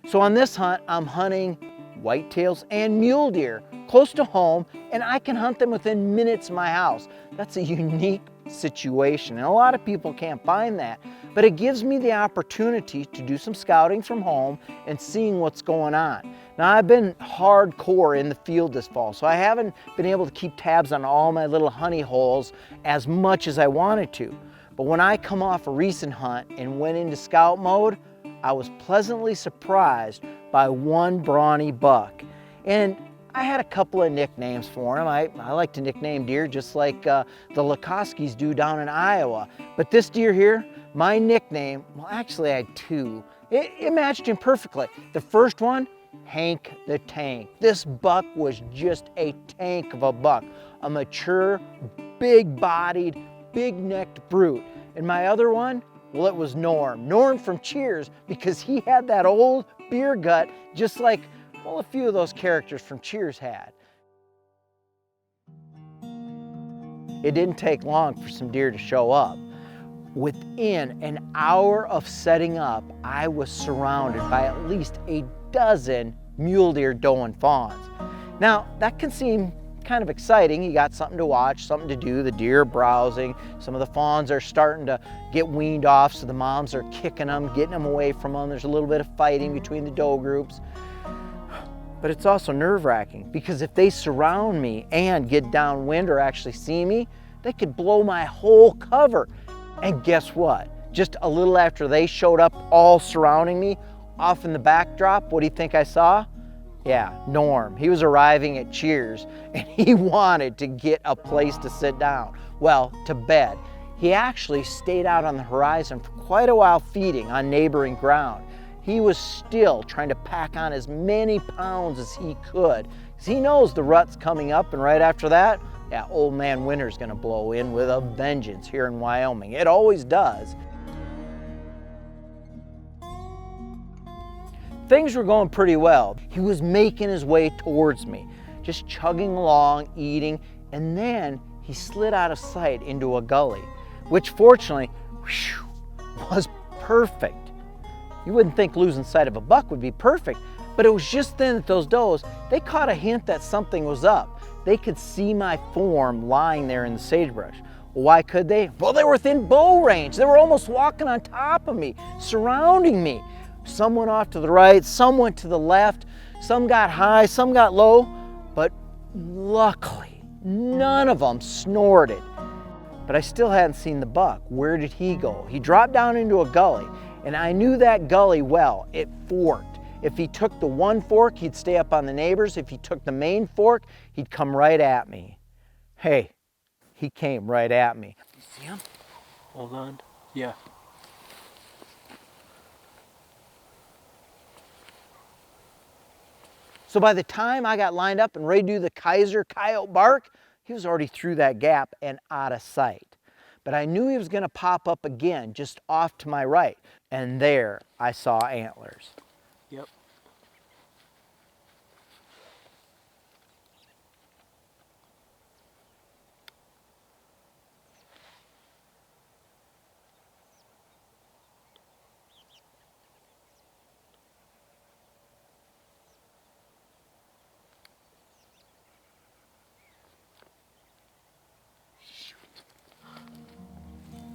So on this hunt, I'm hunting whitetails and mule deer close to home, and I can hunt them within minutes of my house. That's a unique situation, and a lot of people can't find that, but it gives me the opportunity to do some scouting from home and seeing what's going on. Now, I've been hardcore in the field this fall, so I haven't been able to keep tabs on all my little honey holes as much as I wanted to. But when I come off a recent hunt and went into scout mode, I was pleasantly surprised by one brawny buck. And I had a couple of nicknames for him. I like to nickname deer just like the Lakoskis do down in Iowa. But this deer here, my nickname, well, actually I had two. It matched him perfectly. The first one, Hank the Tank. This buck was just a tank of a buck. A mature, big-bodied, big-necked brute. And my other one, well, it was Norm. Norm from Cheers, because he had that old beer gut just like, well, a few of those characters from Cheers had. It didn't take long for some deer to show up. Within an hour of setting up, I was surrounded by at least a dozen mule deer, doe, and fawns. Now, that can seem kind of exciting. You got something to watch, something to do. The deer are browsing. Some of the fawns are starting to get weaned off, so the moms are kicking them, getting them away from them. There's a little bit of fighting between the doe groups. But it's also nerve-wracking, because if they surround me and get downwind or actually see me, they could blow my whole cover. And guess what? Just a little after they showed up all surrounding me, off in the backdrop, what do you think I saw? Yeah, Norm. He was arriving at Cheers, and he wanted to get a place to sit down. Well, to bed. He actually stayed out on the horizon for quite a while feeding on neighboring ground. He was still trying to pack on as many pounds as he could, because he knows the rut's coming up, and right after that, yeah, old man winter's gonna blow in with a vengeance here in Wyoming. It always does. Things were going pretty well. He was making his way towards me, just chugging along, eating, and then he slid out of sight into a gully, which fortunately, whew, was perfect. You wouldn't think losing sight of a buck would be perfect, but it was just then that those does, they caught a hint that something was up. They could see my form lying there in the sagebrush. Why could they? Well, they were within bow range. They were almost walking on top of me, surrounding me. Some went off to the right, some went to the left, some got high, some got low, but luckily, none of them snorted. But I still hadn't seen the buck. Where did he go? He dropped down into a gully, and I knew that gully well. It forked. If he took the one fork, he'd stay up on the neighbors. If he took the main fork, he'd come right at me. Hey, he came right at me. You see him? Hold on. Yeah. So by the time I got lined up and ready to do the Kayser coyote bark, he was already through that gap and out of sight. But I knew he was going to pop up again just off to my right. And there I saw antlers. Yep.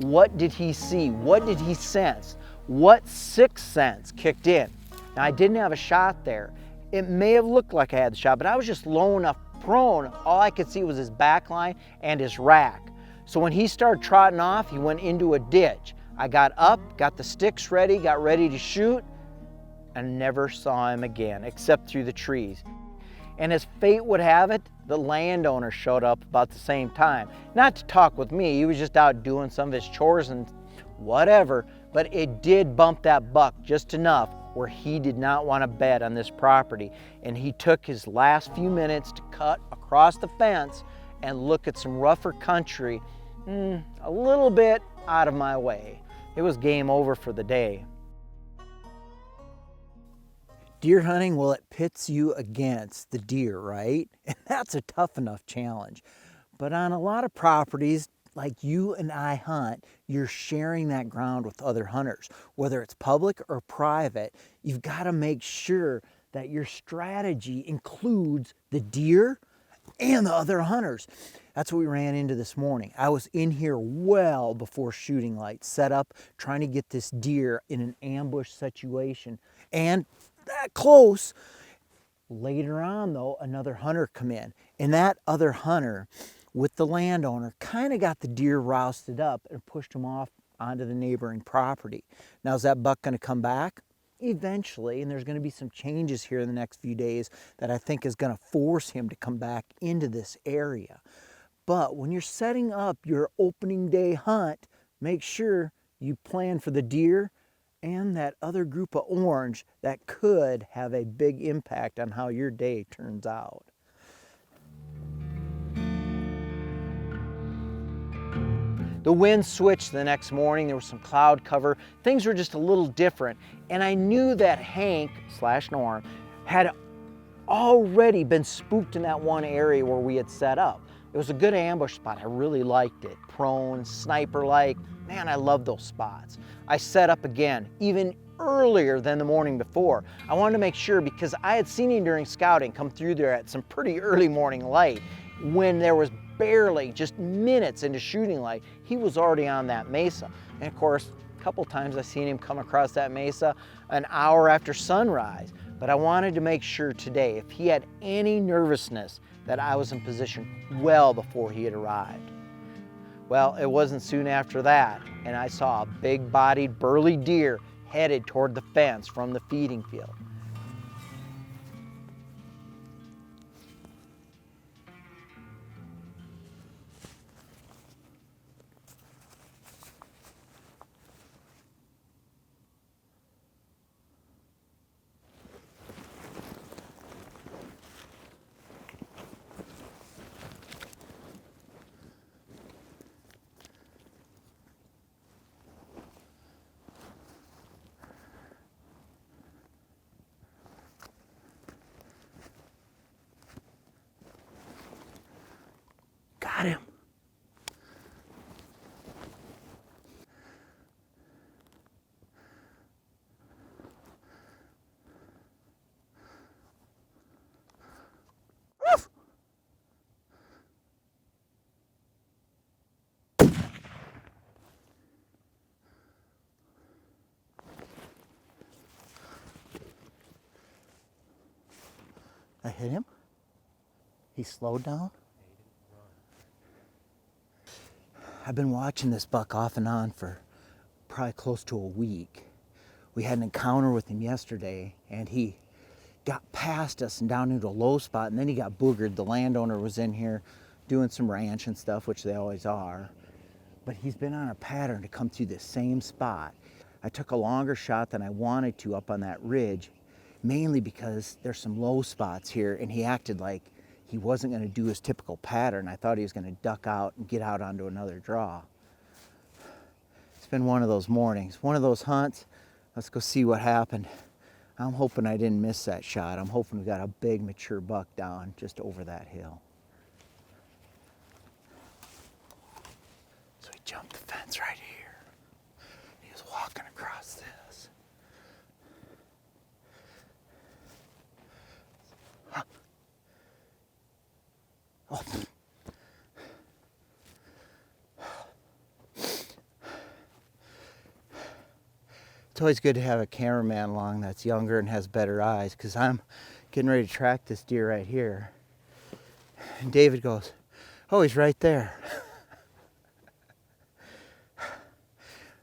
What did he see? What did he sense? What sixth sense kicked in? Now, I didn't have a shot there. It may have looked like I had the shot, but I was just low enough prone. All I could see was his back line and his rack. So when he started trotting off, he went into a ditch. I got up, got the sticks ready, got ready to shoot, and never saw him again, except through the trees. And as fate would have it, the landowner showed up about the same time. Not to talk with me, he was just out doing some of his chores and whatever, but it did bump that buck just enough where he did not want to bet on this property. And he took his last few minutes to cut across the fence and look at some rougher country, a little bit out of my way. It was game over for the day. Deer hunting, well, it pits you against the deer, right? And that's a tough enough challenge. But on a lot of properties, like you and I hunt, you're sharing that ground with other hunters. Whether it's public or private, you've got to make sure that your strategy includes the deer and the other hunters. That's what we ran into this morning. I was in here well before shooting light, set up, trying to get this deer in an ambush situation, and that close. Later on though, another hunter come in, and that other hunter with the landowner kind of got the deer rousted up and pushed him off onto the neighboring property. Now, is that buck going to come back? Eventually, and there's going to be some changes here in the next few days that I think is going to force him to come back into this area. But when you're setting up your opening day hunt, make sure you plan for the deer and that other group of orange that could have a big impact on how your day turns out. The wind switched the next morning. There was some cloud cover. Things were just a little different. And I knew that Hank / Norm had already been spooked in that one area where we had set up. It was a good ambush spot. I really liked it. Prone, sniper-like. Man, I love those spots. I set up again, even earlier than the morning before. I wanted to make sure, because I had seen him during scouting come through there at some pretty early morning light when there was barely just minutes into shooting light. He was already on that mesa. And of course, a couple times I've seen him come across that mesa an hour after sunrise. But I wanted to make sure today, if he had any nervousness, that I was in position well before he had arrived. Well, it wasn't soon after that, and I saw a big-bodied, burly deer headed toward the fence from the feeding field. Got him. Woof. I hit him. He slowed down. I've been watching this buck off and on for probably close to a week. We had an encounter with him yesterday, and he got past us and down into a low spot, and then he got boogered. The landowner was in here doing some ranch and stuff, which they always are. But he's been on a pattern to come through this same spot. I took a longer shot than I wanted to up on that ridge, mainly because there's some low spots here, and he acted like he wasn't going to do his typical pattern. I thought he was going to duck out and get out onto another draw. It's been one of those mornings, one of those hunts. Let's go see what happened. I'm hoping I didn't miss that shot. I'm hoping we got a big mature buck down just over that hill. So he jumped the fence right here. He was walking across this. Huh. Oh. It's always good to have a cameraman along that's younger and has better eyes, because I'm getting ready to track this deer right here. And David goes, "Oh, he's right there."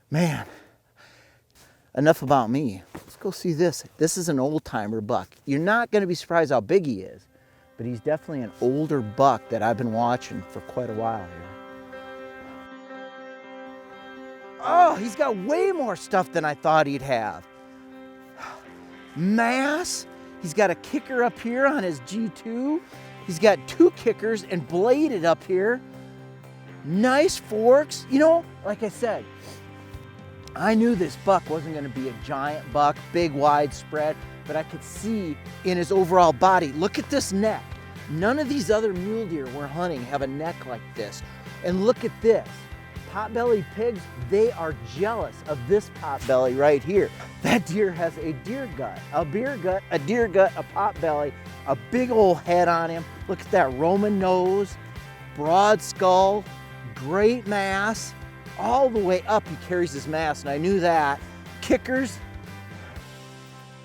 Man, enough about me. Let's go see this. This is an old-timer buck. You're not going to be surprised how big he is, but he's definitely an older buck that I've been watching for quite a while here. Oh, he's got way more stuff than I thought he'd have. Mass. He's got a kicker up here on his G2. He's got 2 kickers and bladed up here. Nice forks. You know, like I said, I knew this buck wasn't going to be a giant buck, big, wide spread, but I could see in his overall body. Look at this neck. None of these other mule deer we're hunting have a neck like this. And look at this. Potbelly pigs, they are jealous of this potbelly right here. That deer has a deer gut, a beer gut, a deer gut, a potbelly, a big old head on him. Look at that Roman nose, broad skull, great mass. All the way up he carries his mass, and I knew that. Kickers,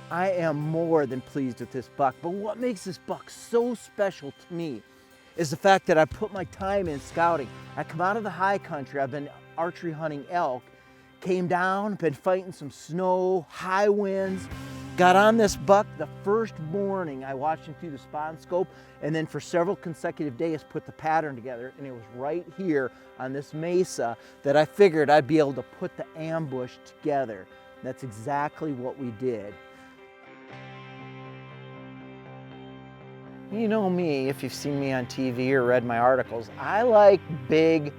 I am more than pleased with this buck, but what makes this buck so special to me is the fact that I put my time in scouting. I come out of the high country, I've been archery hunting elk, came down, been fighting some snow, high winds, got on this buck the first morning. I watched him through the spot and scope, and then for several consecutive days put the pattern together, and it was right here on this mesa that I figured I'd be able to put the ambush together. That's exactly what we did. You know me, if you've seen me on TV or read my articles, I like big,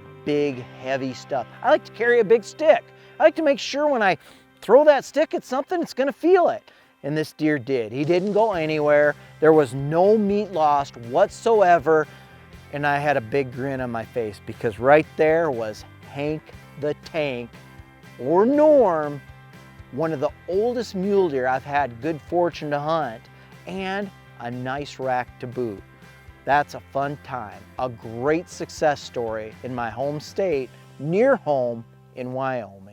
heavy stuff. I like to carry a big stick. I like to make sure when I throw that stick at something, it's gonna feel it. And this deer did. He didn't go anywhere. There was no meat lost whatsoever. And I had a big grin on my face because right there was Hank the Tank, or Norm, one of the oldest mule deer I've had good fortune to hunt, and a nice rack to boot. That's a fun time, a great success story in my home state, near home in Wyoming.